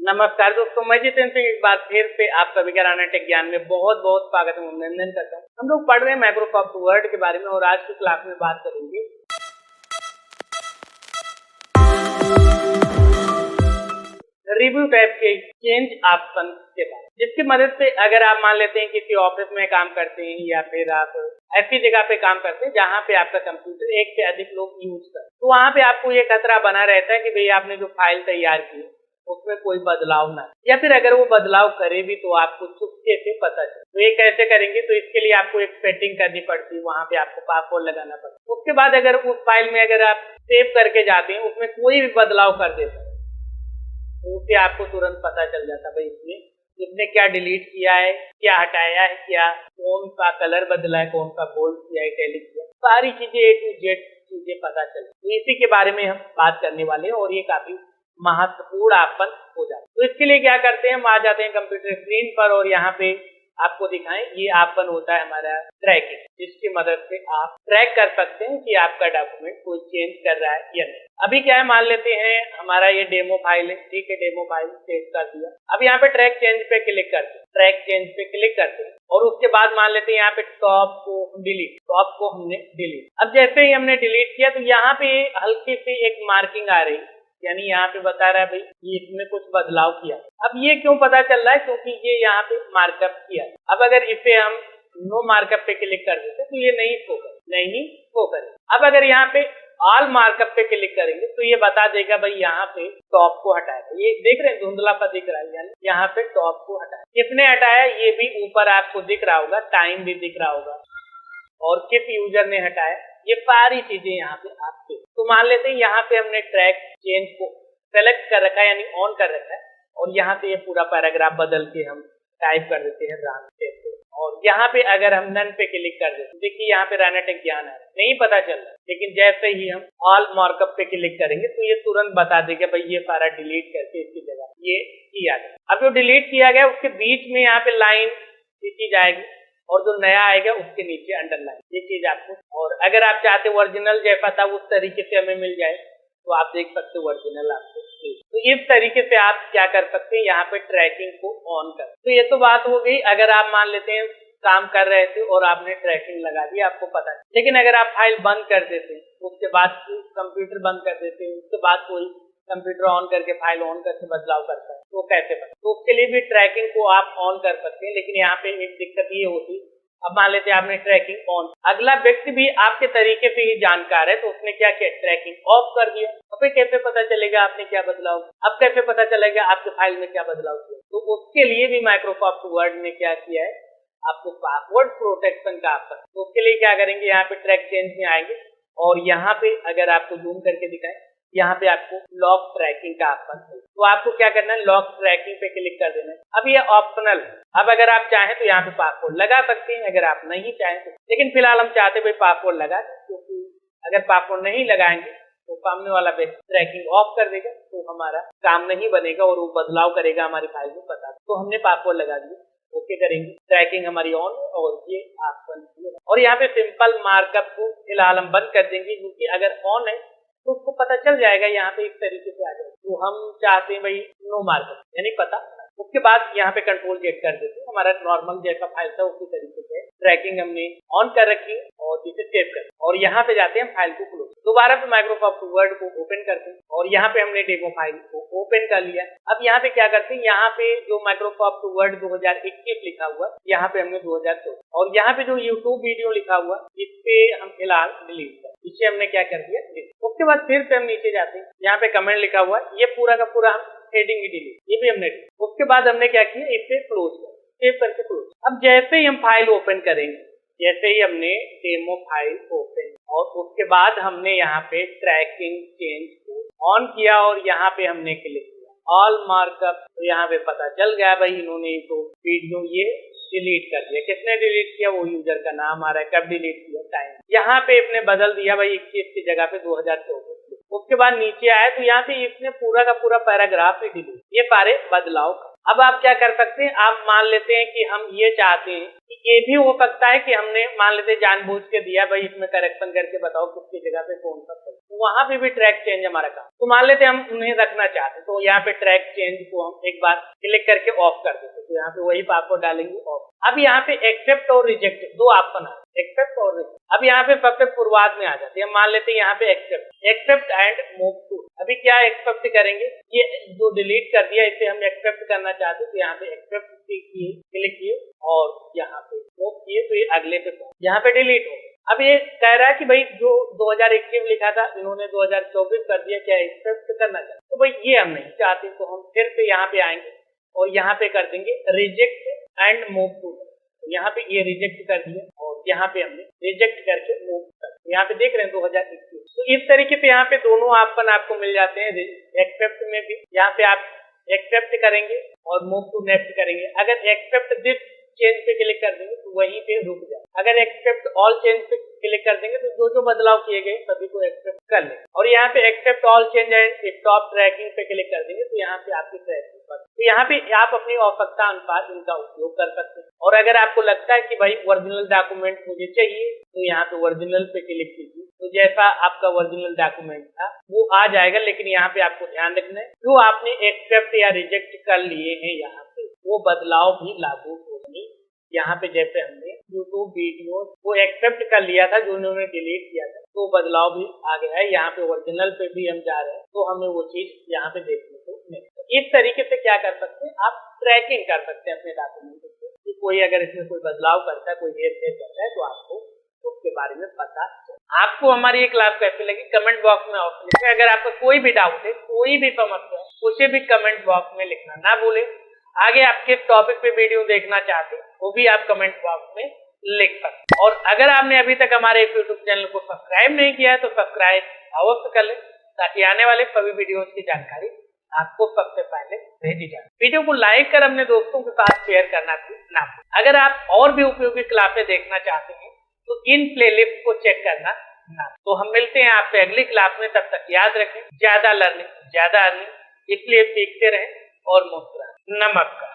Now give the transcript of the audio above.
नमस्कार दोस्तों, मैं जितेंद्र सिंह एक बार फिर से आप सभी का राणा टेक ज्ञान में बहुत बहुत स्वागत और अभिनंदन करता हूँ। हम लोग पढ़ रहे हैं माइक्रोसॉफ्ट वर्ड के बारे में और आज की क्लास में बात करेंगे रिव्यू टैब के चेंज ऑप्शन के बारे में, जिसकी मदद से अगर आप मान लेते हैं किसी ऑफिस में काम करते हैं या फिर आप ऐसी जगह पे काम करते हैं जहाँ पे आपका कंप्यूटर एक से अधिक लोग यूज करते हैं, तो वहाँ पे आपको ये खतरा बना रहता है कि भाई आपने जो फाइल तैयार की उसमें कोई बदलाव ना, या फिर अगर वो बदलाव करे भी तो आपको चुपके से पता चले। तो ये कैसे करेंगे? तो इसके लिए आपको एक सेटिंग करनी पड़ती है, वहां पे आपको पासवर्ड लगाना पड़ता है। उसके बाद अगर उस फाइल में अगर आप सेव करके जाते हैं, उसमें कोई भी बदलाव कर देते हैं तो उससे आपको तुरंत पता चल जाता है भाई इसने क्या डिलीट किया है, क्या हटाया है, क्या कौन सा कलर बदला है, कौन सा बोल्ड किया है, इटैलिक किया, सारी चीजें A to Z चीजें पता चल। तो इसी के बारे में हम बात करने वाले हैं और ये काफी महत्वपूर्ण ऑप्शन हो जाता है। तो इसके लिए क्या करते हैं, हम आ जाते हैं कंप्यूटर स्क्रीन पर और यहाँ पे आपको दिखाएं ये ऑप्शन होता है हमारा ट्रैकिंग, जिसकी मदद से आप ट्रैक कर सकते हैं कि आपका डॉक्यूमेंट कोई चेंज कर रहा है या नहीं। अभी क्या है, मान लेते हैं हमारा ये डेमो फाइल है, ठीक है, डेमो फाइल सेव कर दिया। अब यहाँ पे ट्रैक चेंज पे क्लिक करते हैं, ट्रैक चेंज पे क्लिक करते हैं और उसके बाद मान लेते हैं यहाँ पे टॉप को हमने डिलीट। अब जैसे ही हमने डिलीट किया तो यहाँ पे हल्की सी एक मार्किंग आ रही, यानी यहाँ पे बता रहा है भाई ये इसमें कुछ बदलाव किया। अब ये क्यों पता चल रहा है? क्योंकि ये यहाँ पे मार्कअप किया। अब अगर इसे हम नो मार्कअप पे क्लिक कर देते तो ये नहीं शो करेगा। अब अगर यहाँ पे ऑल मार्कअप पे क्लिक करेंगे तो ये बता देगा भाई यहाँ पे टॉप को हटाएगा। ये देख रहे हैं धुंधला सा दिख रहा है, यानी यहाँ पे टॉप को हटाया। किसने हटाया ये भी ऊपर आपको दिख रहा होगा, टाइम भी दिख रहा होगा और किस यूजर ने हटाया, ये सारी चीजें यहाँ पे आपके। तो मान लेते हैं यहाँ पे हमने ट्रैक चेंज को सेलेक्ट कर रखा है, यानी ऑन कर रखा है और यहाँ पे ये पूरा पैराग्राफ बदल के हम टाइप कर देते हैं रान टेक पे। और यहाँ पे अगर हम नन पे क्लिक कर देते, देखिए यहाँ पे राणा टेक ज्ञान है, नहीं पता चल रहा, लेकिन जैसे ही हम ऑल मार्कअप पे क्लिक करेंगे तो ये तुरंत बता देगा भाई ये सारा डिलीट करके इसकी जगह ये किया गया। अब जो डिलीट किया गया उसके बीच में यहाँ पे लाइन खींची जाएगी और जो नया आएगा उसके नीचे अंडरलाइन, ये चीज आपको। और अगर आप चाहते ओरिजिनल जैसा था उस तरीके से हमें मिल जाए तो आप देख सकते हो ओरिजिनल आपको। तो इस तरीके से आप क्या कर सकते हैं, यहाँ पे ट्रैकिंग को ऑन कर। तो ये तो बात हो गई अगर आप मान लेते हैं काम कर रहे थे और आपने ट्रैकिंग लगा दी, आपको पता है। लेकिन अगर आप फाइल बंद कर देते हैं, उसके बाद कंप्यूटर बंद कर देते हैं, उसके बाद कोई कंप्यूटर ऑन करके फाइल ऑन करके बदलाव करता है तो कैसे पता? तो उसके लिए भी ट्रैकिंग को आप ऑन कर सकते हैं। लेकिन यहाँ पे एक दिक्कत ये होती, अब मान लेते हैं आपने ट्रैकिंग ऑन, अगला व्यक्ति भी आपके तरीके से ही जानकार है तो उसने क्या किया, ट्रैकिंग ऑफ कर दिया। तो फिर कैसे पता चलेगा आपने क्या बदलाव, अब कैसे पता चलेगा आपके फाइल में क्या बदलाव किया? तो उसके लिए भी माइक्रोसॉफ्ट वर्ड ने क्या किया है, आपको पासवर्ड प्रोटेक्शन का ऑप्शन। तो उसके लिए क्या करेंगे, यहाँ पे ट्रैक चेंज में आएंगे और यहाँ पे अगर आपको जूम करके दिखाएं, यहाँ पे आपको लॉक ट्रैकिंग का ऑप्शन है। तो आपको क्या करना है, लॉक ट्रैकिंग पे क्लिक कर देना है। अब ये ऑप्शनल, अब अगर आप चाहें तो यहाँ पे पासवर्ड लगा सकते हैं, अगर आप नहीं चाहें तो। लेकिन फिलहाल हम चाहते भाई पासवर्ड लगा, क्योंकि अगर पासवर्ड नहीं लगाएंगे तो सामने वाला व्यक्ति ट्रैकिंग ऑफ कर देगा तो हमारा काम नहीं बनेगा और वो बदलाव करेगा हमारी फाइल में पता। तो हमने पासवर्ड लगा दिया, ओके करेंगे, ट्रैकिंग हमारी ऑन और ये ऑप्शन। और यहाँ पे सिंपल मार्कअप को फिलहाल हम बंद कर देंगे, क्योंकि अगर ऑन है तो उसको पता चल जाएगा, यहाँ पे इस तरीके से आ जाएगा। तो हम चाहते हैं भाई नो मार्कअप, यानी पता। उसके बाद यहाँ पे कंट्रोल Z कर देते हैं, हमारा नॉर्मल जैसा फाइल था उसी तरीके से ट्रैकिंग हमने ऑन कर रखी है और इसे सेव कर और यहाँ पे जाते हैं फाइल को क्लोज। दोबारा पे माइक्रोसॉफ्ट वर्ड को ओपन करते हैं और यहाँ पे हमने डेमो फाइल को ओपन कर लिया। अब यहाँ पे क्या करते हैं, यहाँ पे जो माइक्रोसॉफ्ट वर्ड 2021 लिखा हुआ, यहाँ पे हमने 2024 और यहाँ पे जो यूट्यूब वीडियो लिखा हुआ इस पे हम फिलहाल डिलीट कर, इसे हमने क्या कर दिया डिलीट। उसके बाद फिर से हम नीचे जाते हैं, यहाँ पे कमेंट लिखा हुआ है, ये पूरा का पूरा हम हेडिंग डिलीट, ये भी हमने। उसके बाद हमने क्या किया, इसे क्लोज कर, सेव करके क्लोज। अब जैसे ही हम फाइल ओपन करेंगे, जैसे ही हमने डेमो फाइल ओपन और उसके बाद हमने यहाँ पे ट्रैकिंग चेंज को ऑन किया और यहाँ पे हमने क्लिक किया ऑल मार्कअप, तो यहाँ पे पता चल गया भाई इन्होंने तो वीडियो ये डिलीट कर दिया। किसने डिलीट किया, वो यूजर का नाम आ रहा है, कब डिलीट किया, टाइम। यहाँ पे इसने बदल दिया भाई 21 की जगह पे 2024। उसके बाद नीचे आया तो यहाँ पे इसने पूरा का पूरा पैराग्राफ ही डिलीट, ये सारे बदलाव। अब आप क्या कर सकते हैं, आप मान लेते हैं कि हम ये चाहते हैं कि ये भी हो सकता है कि हमने मान लेते जानबूझ के दिया भाई इसमें करेक्शन करके बताओ किसकी जगह पे कौन सा सही, तो वहां पे भी ट्रैक चेंज हमारा काम। तो मान लेते हम उन्हें रखना चाहते हैं, तो यहाँ पे ट्रैक चेंज को हम एक बार क्लिक करके ऑफ कर देते, तो यहाँ पे वही पासवर्ड डालेंगे ऑफ। अब यहाँ पे एक्सेप्ट और रिजेक्ट दो ऑप्शन है, एक्सेप्ट और रिजेक्ट। अब यहाँ पे सबसे शुरुआत में आ जाते हैं, मान लेते हैं यहाँ पे एक्सेप्ट एंड मूव टू। अभी क्या एक्सेप्ट करेंगे, ये जो डिलीट कर दिया इसे हम एक्सेप्ट करना चाहते हैं, तो यहाँ पे एक्सेप्ट क्लिक किए और यहाँ पे मूव किए तो ये अगले पे यहाँ पे डिलीट हो। अब ये कह रहा है कि भाई जो 2021 लिखा था इन्होंने 2024 कर दिया, क्या एक्सेप्ट करना चाहते, तो भाई ये हम नहीं चाहते, तो हम फिर से यहाँ पे आएंगे और यहाँ पे कर देंगे रिजेक्ट एंड मूव टू। तो यहाँ पे ये रिजेक्ट कर दिया और यहाँ पे हमने रिजेक्ट करके मूव कर, यहाँ पे देख रहे हैं 2021। तो इस तरीके से यहाँ पे दोनों ऑप्शन आपको मिल जाते हैं। एक्सेप्ट में भी यहाँ पे आप एक्सेप्ट करेंगे और मूव टू नेक्स्ट करेंगे। अगर एक्सेप्ट दिस चेंज पे क्लिक कर देंगे तो वहीं पे रुक जाए, अगर एक्सेप्ट ऑल चेंज पे क्लिक कर देंगे तो जो बदलाव किए गए सभी को एक्सेप्ट कर लेंगे। और यहाँ पे accept all change and stop tracking पे क्लिक कर देंगे तो यहाँ पे आपकी ट्रैकिंग पर, तो यहाँ पे आप अपनी आवश्यकता अनुसार इनका उपयोग कर सकते हैं। और अगर आपको लगता है कि भाई ओरिजिनल डॉक्यूमेंट मुझे चाहिए तो यहाँ पे ओरिजिनल पे क्लिक कीजिए, तो जैसा आपका ओरिजिनल डॉक्यूमेंट था वो आ जाएगा। लेकिन यहाँ पे आपको ध्यान रखना है जो आपने एक्सेप्ट या रिजेक्ट कर लिए हैं यहाँ पे वो बदलाव भी लागू होंगे। यहाँ पे जैसे हमने यूट्यूब वीडियो वो एक्सेप्ट कर लिया था जो उन्होंने डिलीट किया था, तो बदलाव भी आ गया है। यहाँ पे ओरिजिनल पे भी हम जा रहे हैं तो हमें वो चीज यहाँ पे देखने को मिलेगी। इस तरीके से क्या कर सकते हैं, आप ट्रैकिंग कर सकते हैं अपने डॉक्यूमेंट की, कोई अगर इसमें कोई बदलाव करता है, कोई हेर फेर करता है तो आपको उसके बारे में पता चले। आपको हमारी ये क्लास कैसी लगी कमेंट बॉक्स में ऑप्शन लिखें। अगर आपका कोई भी डाउट है, कोई भी समस्या है, उसे भी कमेंट बॉक्स में लिखना ना भूलें। आगे आप किस टॉपिक पे वीडियो देखना चाहते हैं वो भी आप कमेंट बॉक्स में लिख सकते हैं। और अगर आपने अभी तक हमारे यूट्यूब चैनल को सब्सक्राइब नहीं किया है तो सब्सक्राइब अवश्य कर लें ताकि आने वाले सभी वीडियोस की जानकारी आपको सबसे पहले भेजी जाए। वीडियो को लाइक कर अपने दोस्तों के साथ शेयर करना भी ना भूलें। अगर आप और भी उपयोगी क्लासें देखना चाहते हैं तो इन प्लेलिस्ट को चेक करना ना। तो हम मिलते हैं आपसे अगली क्लास में, तब तक याद रखें ज्यादा लर्निंग ज्यादा अर्निंग, इसलिए सीखते रहें और मुस्कुराएं। नमस्कार।